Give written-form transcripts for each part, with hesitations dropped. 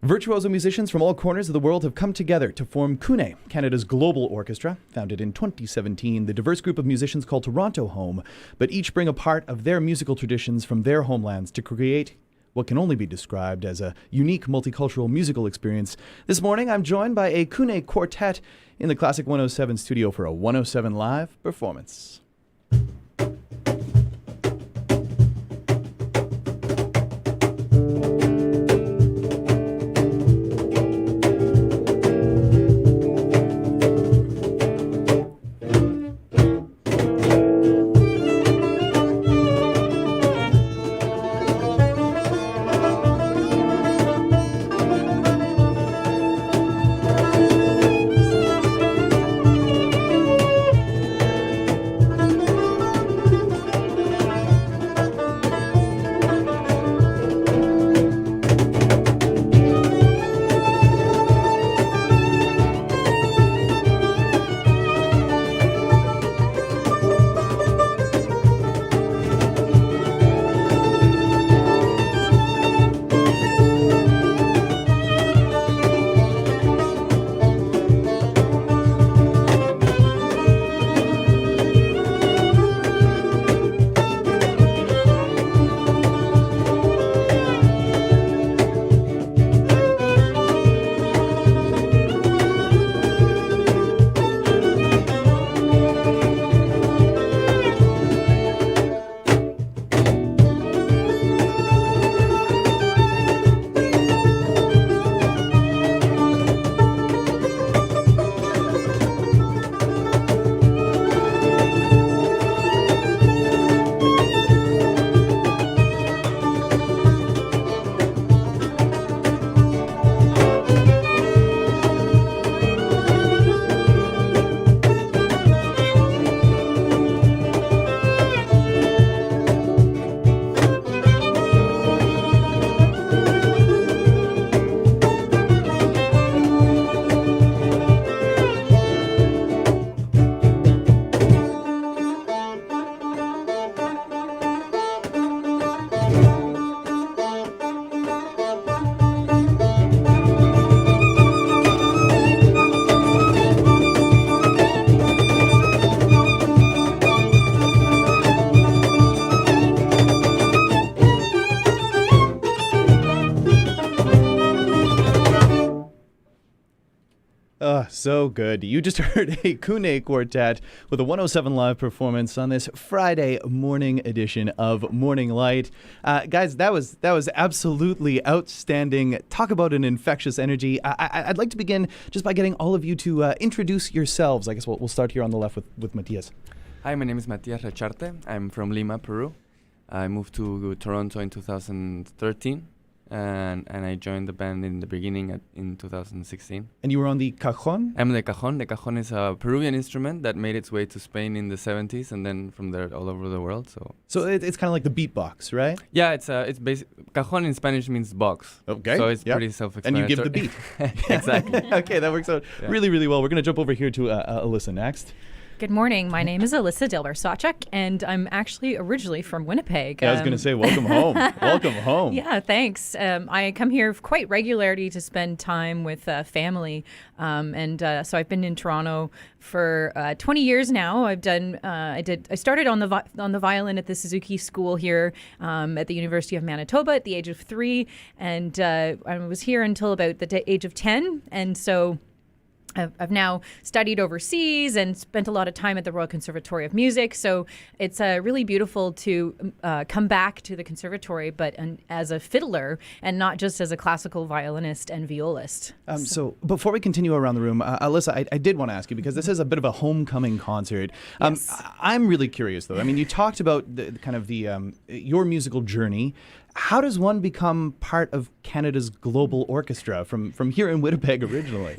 Virtuoso musicians from all corners of the world have come together to form Kuné, Canada's global orchestra. Founded in 2017, the diverse group of musicians call Toronto home, but each bring a part of their musical traditions from their homelands to create what can only be described as a unique multicultural musical experience. This morning, I'm joined by a Kuné quartet in the Classic 107 studio for a 107 Live performance. So good. You just heard a Kuné quartet with a 107 Live performance on this Friday morning edition of Morning Light. Guys, that was absolutely outstanding. Talk about an infectious energy. I'd like to begin just by getting all of you to introduce yourselves. I guess we'll start here on the left with Matias. Hi, my name is Matias Recharte. I'm from Lima, Peru. I moved to Toronto in 2013. And I joined the band in the beginning in 2016. And you were on the cajon? I'm the cajon. The cajon is a Peruvian instrument that made its way to Spain in the 70s, and then from there all over the world. So it's kind of like the beatbox, right? Yeah, it's basic. Cajon in Spanish means box. Okay. So it's pretty self-explanatory. And you give the beat. Exactly. Okay, that works out really, really well. We're going to jump over here to Alyssa next. Good morning. My name is Alyssa Delbar-Sawchuk, and I'm actually originally from Winnipeg. I was going to say, welcome home. Welcome home. Yeah, thanks. I come here quite regularly to spend time with family, so I've been in Toronto for 20 years now. I started on the violin at the Suzuki School here at the University of Manitoba at the age of 3, and I was here until about the age of 10, and so I've now studied overseas and spent a lot of time at the Royal Conservatory of Music. So it's really beautiful to come back to the conservatory, but as a fiddler and not just as a classical violinist and violist. So before we continue around the room, Alyssa, I did want to ask you, because this is a bit of a homecoming concert. Yes. I'm really curious, though. I mean, you talked about your musical journey. How does one become part of Canada's global orchestra from here in Winnipeg originally?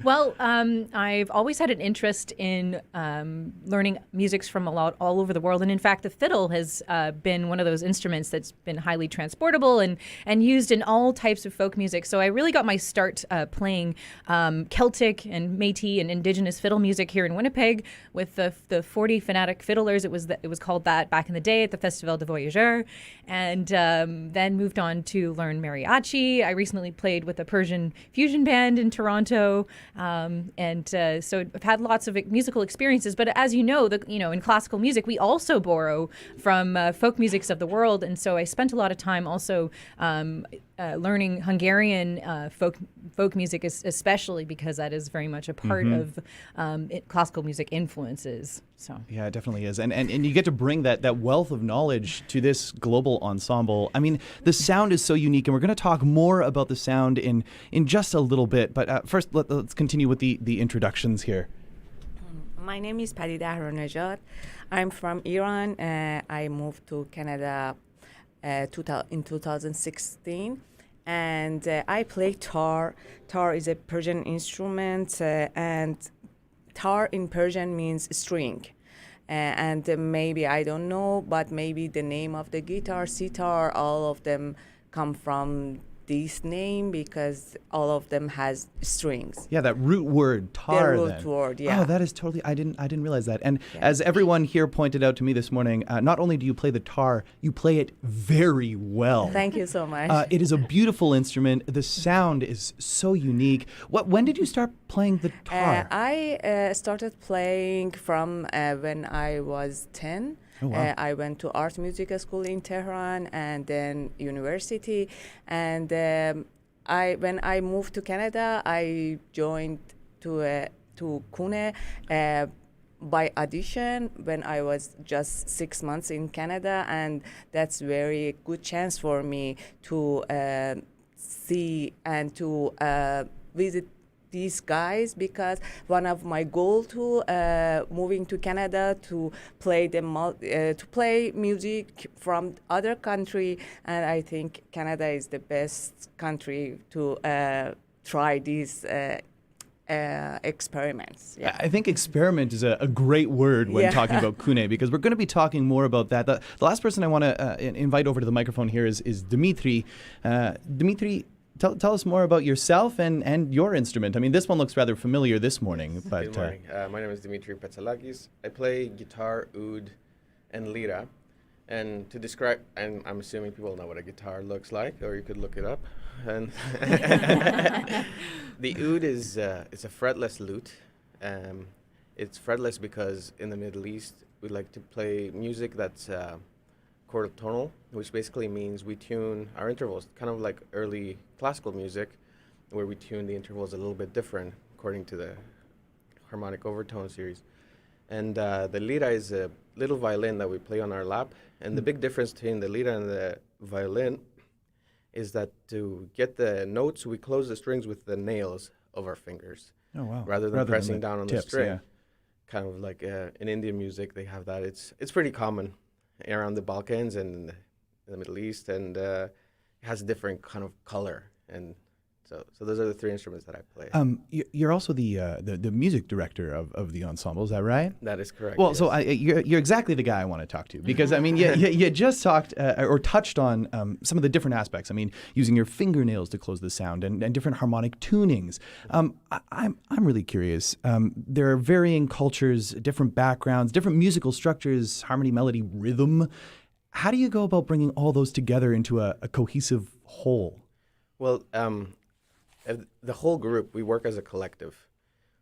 Well, I've always had an interest in learning musics from all over the world. And in fact, the fiddle has been one of those instruments that's been highly transportable and used in all types of folk music. So I really got my start playing Celtic and Métis and Indigenous fiddle music here in Winnipeg with the 40 Fanatic Fiddlers. It was called that back in the day at the Festival de Voyageurs. And then moved on to learn mariachi. I recently played with a Persian fusion band in Toronto, so I've had lots of musical experiences. But as you know, in classical music, we also borrow from folk musics of the world, and so I spent a lot of time also learning Hungarian folk music, especially because that is very much a part of classical music influences. So yeah, it definitely is, and you get to bring that wealth of knowledge to this global ensemble. I mean, the sound is so unique, and we're going to talk more about the sound in just a little bit. But first, let's continue with the introductions here. My name is Paddy Dahronejad. I'm from Iran. I moved to Canada in 2016, and I play tar. Tar is a Persian instrument, and tar in Persian means string. And maybe, I don't know, but maybe the name of the guitar, sitar, all of them come from this name because all of them has strings. Yeah, that root word, tar. The root word, yeah. Oh, that is totally. I didn't realize that. And as everyone here pointed out to me this morning, not only do you play the tar, you play it very well. Thank you so much. It is a beautiful instrument. The sound is so unique. When did you start playing the tar? I started playing from when I was 10. Oh, wow. I went to art music school in Tehran and then university. And when I moved to Canada, I joined to Kuné by audition when I was just 6 months in Canada, and that's very good chance for me to see and to visit these guys, because one of my goal to moving to Canada to play music from other country, and I think Canada is the best country to try these experiments. Yeah. I think experiment is a great word when talking about Kuné, because we're going to be talking more about that. The last person I want to invite over to the microphone here is Dimitri. Dimitri, Tell us more about yourself and your instrument. I mean, this one looks rather familiar this morning. But, Good morning. My name is Dimitri Petsalakis. I play guitar, oud, and lira. And to describe, and I'm assuming people know what a guitar looks like, or you could look it up. And the oud is it's a fretless lute. It's fretless because in the Middle East we like to play music that's chordotonal, which basically means we tune our intervals, kind of like early classical music, where we tune the intervals a little bit different according to the harmonic overtone series. And the lira is a little violin that we play on our lap. And the big difference between the lira and the violin is that to get the notes, we close the strings with the nails of our fingers. Oh, wow. Rather than pressing the down on tips, the string. yeah. Kind of like in Indian music, they have that. It's pretty common around the Balkans and in the Middle East, and it has a different kind of color. And so those are the three instruments that I play. You're also the music director of the ensemble, is that right? That is correct. Well, yes. so you're exactly the guy I want to talk to, because I mean, you just talked or touched on some of the different aspects. I mean, using your fingernails to close the sound and different harmonic tunings. I'm really curious. There are varying cultures, different backgrounds, different musical structures, harmony, melody, rhythm. How do you go about bringing all those together into a cohesive whole? Well, the whole group, we work as a collective.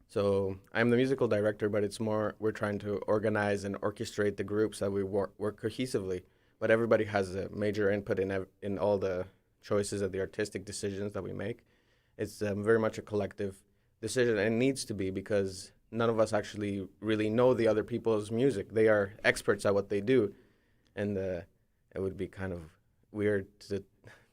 So I'm the musical director, but it's more we're trying to organize and orchestrate the groups that we work cohesively. But everybody has a major input in all the choices of the artistic decisions that we make. It's very much a collective decision, and it needs to be, because none of us actually really know the other people's music. They are experts at what they do, and it would be kind of weird to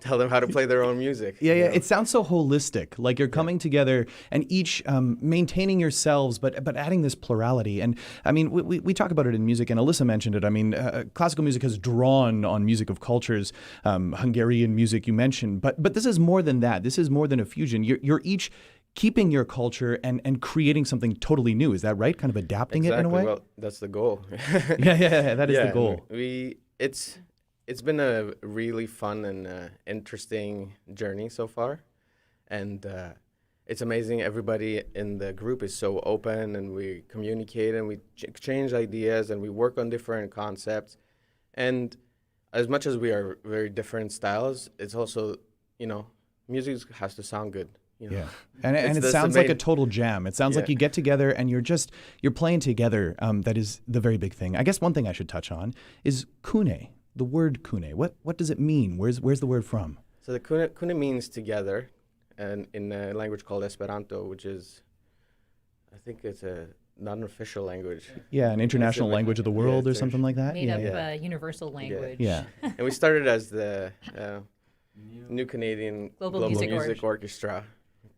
tell them how to play their own music. Yeah. You know? It sounds so holistic, like you're coming together and each maintaining yourselves, but adding this plurality. And I mean, we talk about it in music, and Alyssa mentioned it. I mean, classical music has drawn on music of cultures, Hungarian music you mentioned, but this is more than that. This is more than a fusion. You're each keeping your culture and creating something totally new. Is that right? Kind of adapting it in a way? Well, that's the goal. Yeah, that is the goal. It's been a really fun and interesting journey so far, and it's amazing. Everybody in the group is so open, and we communicate, and we exchange ideas, and we work on different concepts. And as much as we are very different styles, it's also, music has to sound good. Yeah, and it That's sounds the like a main- total jam. It sounds like Yeah. you get together and you're playing together. That is the very big thing. I guess one thing I should touch on is Kuné. The word Kuné. What does it mean? Where's the word from? So the Kuné means together, and in a language called Esperanto, which is, I think it's a non-official language. Yeah, an international like- language of the yeah, world or it's something like that. Made Yeah, up Yeah. universal language. yeah. And we started as the New Canadian Global Music Orchestra.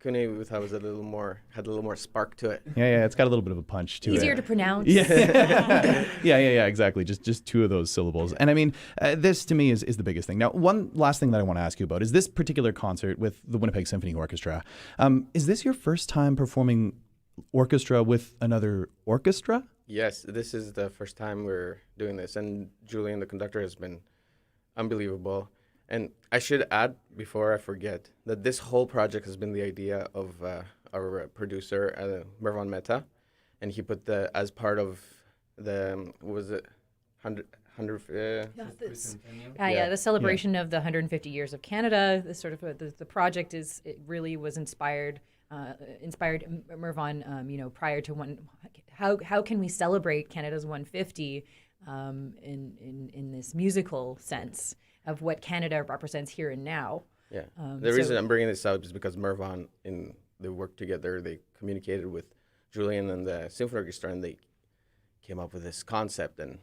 Kuné, we thought was had a little more spark to it. Yeah. It's got a little bit of a punch to it. Easier to pronounce. Yeah, exactly. Just two of those syllables. And I mean, this to me is the biggest thing. Now, one last thing that I want to ask you about is this particular concert with the Winnipeg Symphony Orchestra. Is this your first time performing orchestra with another orchestra? Yes, this is the first time we're doing this, and Julian, the conductor, has been unbelievable. And I should add, before I forget, that this whole project has been the idea of our producer, Mervan Mehta, and he put as part of the, was it 100 The celebration of the 150 years of Canada. The sort of the project really was inspired Mervan, prior to one. How can we celebrate Canada's 150 in this musical sense of what Canada represents here and now? Yeah. The reason I'm bringing this up is because Mervan, they worked together, they communicated with Julian and the Symphony Orchestra, and they came up with this concept, and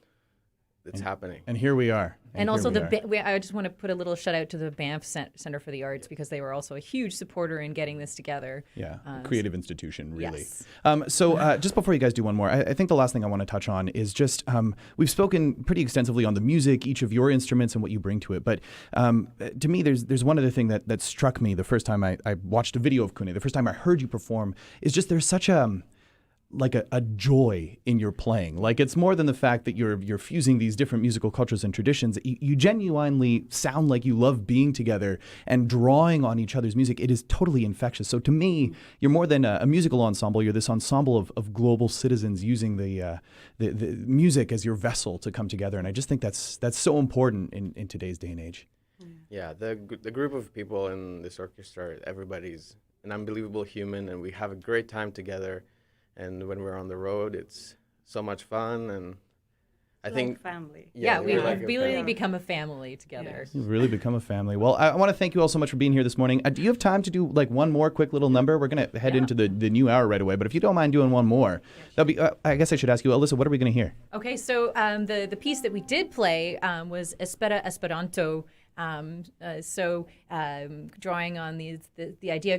it's happening. And here we are. And also I just want to put a little shout out to the Banff Center for the Arts, because they were also a huge supporter in getting this together. Yeah, creative institution, really. Yes. So just before you guys do one more, I think the last thing I want to touch on is just we've spoken pretty extensively on the music, each of your instruments and what you bring to it. But to me, there's one other thing that struck me the first time I watched a video of Kuné, the first time I heard you perform, is just there's such a joy in your playing. Like, it's more than the fact that you're fusing these different musical cultures and traditions. You genuinely sound like you love being together and drawing on each other's music. It is totally infectious. So to me, you're more than a musical ensemble. You're this ensemble of global citizens using the music as your vessel to come together. And I just think that's so important in today's day and age. Yeah, the group of people in this orchestra, everybody's an unbelievable human, and we have a great time together. And when we're on the road, it's so much fun, and I think family. Yeah, we're we've like a really family. become a family together. You've really become a family. Well, I want to thank you all so much for being here this morning. Do you have time to do like one more quick little number? We're going to head into the new hour right away, but if you don't mind doing one more, that'll be. I guess I should ask you, Alyssa, what are we going to hear? Okay, so the piece that we did play was Espera Esperanto. Drawing on the idea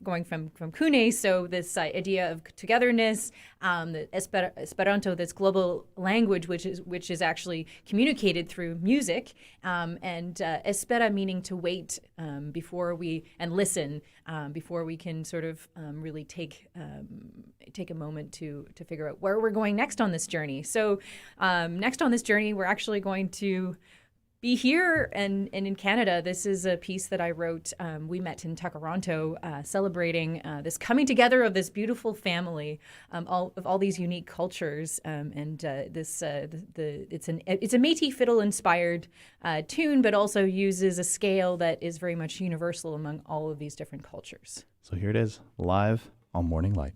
going from Kuné, so this idea of togetherness, the Esperanto, this global language, which is actually communicated through music, and espera meaning to wait before we and listen before we can sort of really take a moment to figure out where we're going next on this journey. So next on this journey, we're actually going to be here and in Canada. This is a piece that I wrote. We met in Toronto, celebrating this coming together of this beautiful family, all these unique cultures, it's a Métis fiddle inspired tune, but also uses a scale that is very much universal among all of these different cultures. So here it is, live on Morning Light.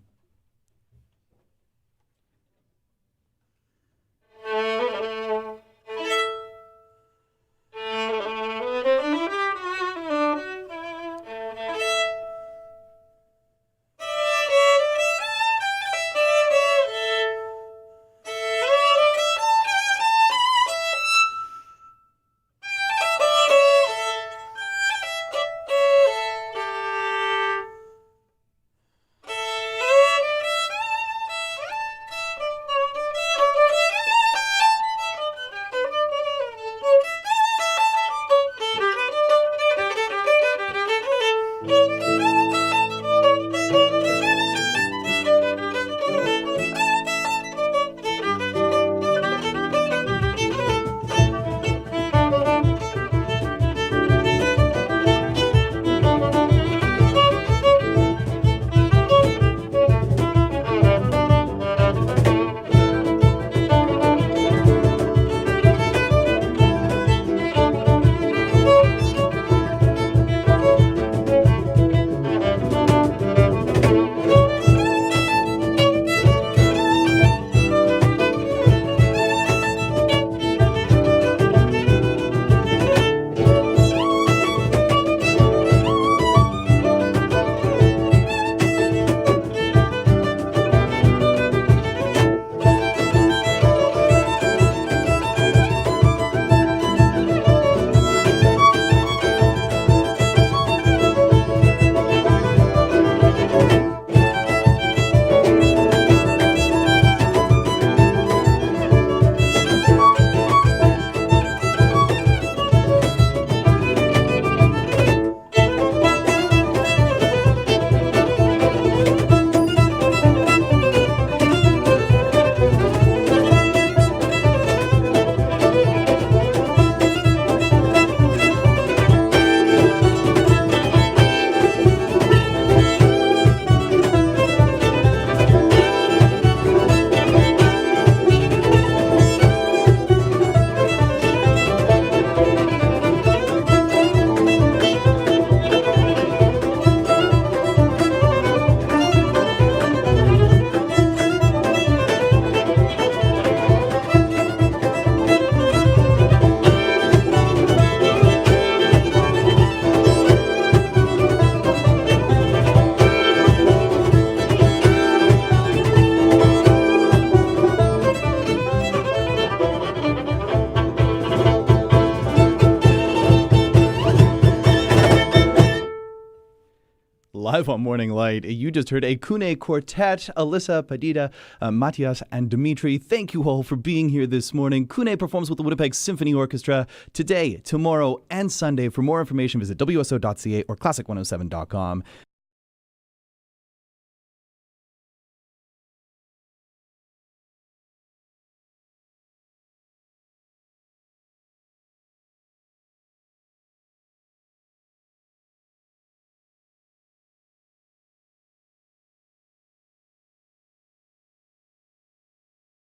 live on Morning Light. You just heard a Kuné quartet, Alyssa, Padida, Matthias, and Dimitri. Thank you all for being here this morning. Kuné performs with the Winnipeg Symphony Orchestra today, tomorrow, and Sunday. For more information, visit wso.ca or classic107.com.